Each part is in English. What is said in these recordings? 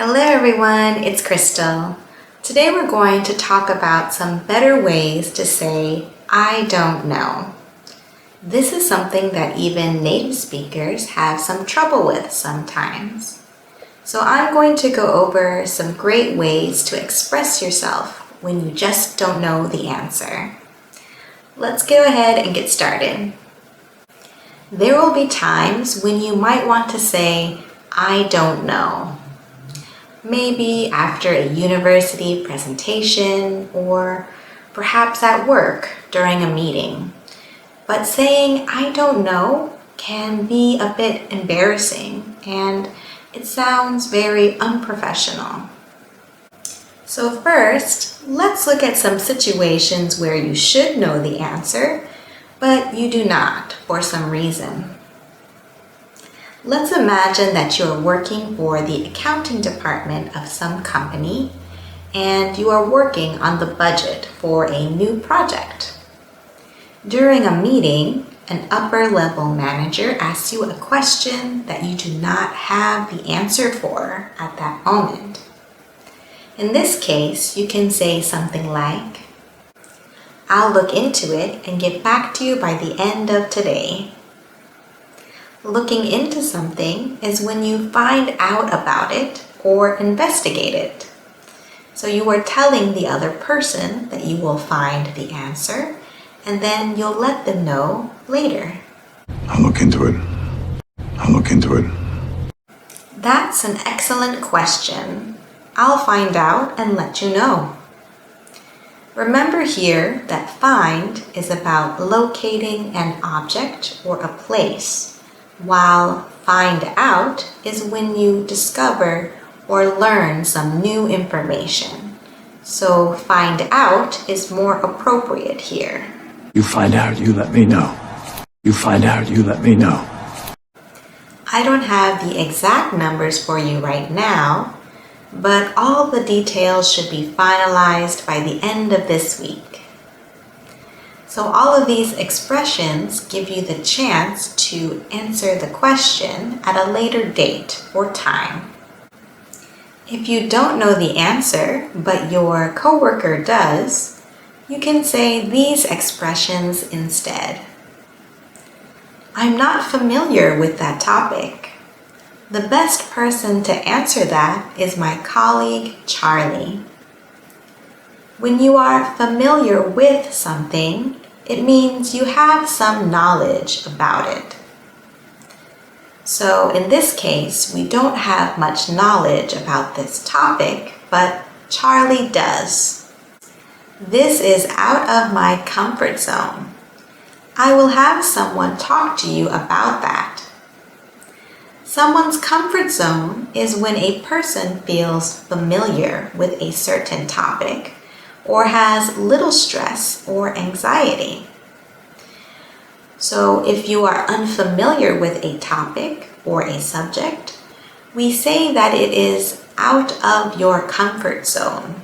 Hello everyone, it's Crystal. Today we're going to talk about some better ways to say, I don't know. This is something that even native speakers have some trouble with sometimes. So I'm going to go over some great ways to express yourself when you just don't know the answer. Let's go ahead and get started. There will be times when you might want to say, I don't know. Maybe after a university presentation or perhaps at work during a meeting. But saying I don't know can be a bit embarrassing and it sounds very unprofessional. So first, let's look at some situations where you should know the answer, but you do not for some reason. Let's imagine that you're working for the accounting department of some company and you are working on the budget for a new project. During a meeting, an upper-level manager asks you a question that you do not have the answer for at that moment. In this case, you can say something like, I'll look into it and get back to you by the end of today. Looking into something is when you find out about it or investigate it. So you are telling the other person that you will find the answer and then you'll let them know later. I'll look into it. I'll look into it. That's an excellent question. I'll find out and let you know. Remember here that find is about locating an object or a place, while find out is when you discover or learn some new information. So find out is more appropriate here. You find out, you let me know. You find out, you let me know. I don't have the exact numbers for you right now, but all the details should be finalized by the end of this week. So all of these expressions give you the chance to answer the question at a later date or time. If you don't know the answer, but your coworker does, you can say these expressions instead. I'm not familiar with that topic. The best person to answer that is my colleague, Charlie. When you are familiar with something, it means you have some knowledge about it. So in this case, we don't have much knowledge about this topic, but Charlie does. This is out of my comfort zone. I will have someone talk to you about that. Someone's comfort zone is when a person feels familiar with a certain topic or has little stress or anxiety. So if you are unfamiliar with a topic or a subject, we say that it is out of your comfort zone.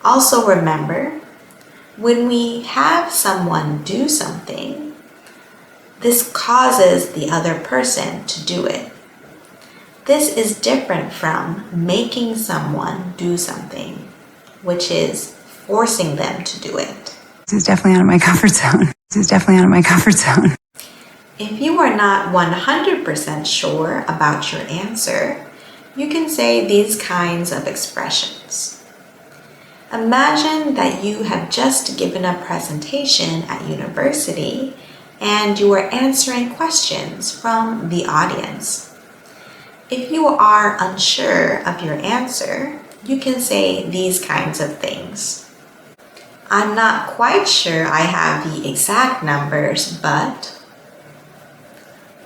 Also remember, when we have someone do something, this causes the other person to do it. This is different from making someone do something, which is forcing them to do it. This is definitely out of my comfort zone. This is definitely out of my comfort zone. If you are not 100% sure about your answer, you can say these kinds of expressions. Imagine that you have just given a presentation at university and you are answering questions from the audience. If you are unsure of your answer, you can say these kinds of things. I'm not quite sure I have the exact numbers, but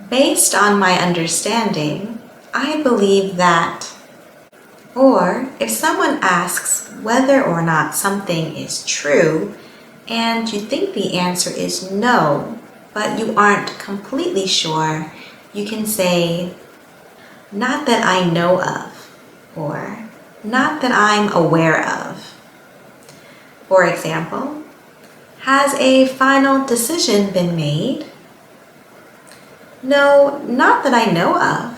based on my understanding, I believe that. Or if someone asks whether or not something is true and you think the answer is no, but you aren't completely sure, you can say, not that I know of, or not that I'm aware of. For example, has a final decision been made? No, not that I know of.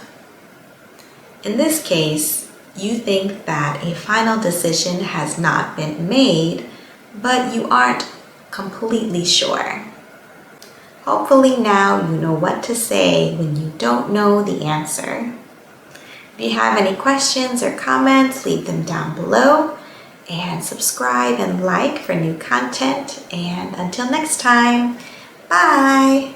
In this case, you think that a final decision has not been made, but you aren't completely sure. Hopefully now you know what to say when you don't know the answer. If you have any questions or comments, leave them down below. And subscribe and like for new content. And until next time, bye!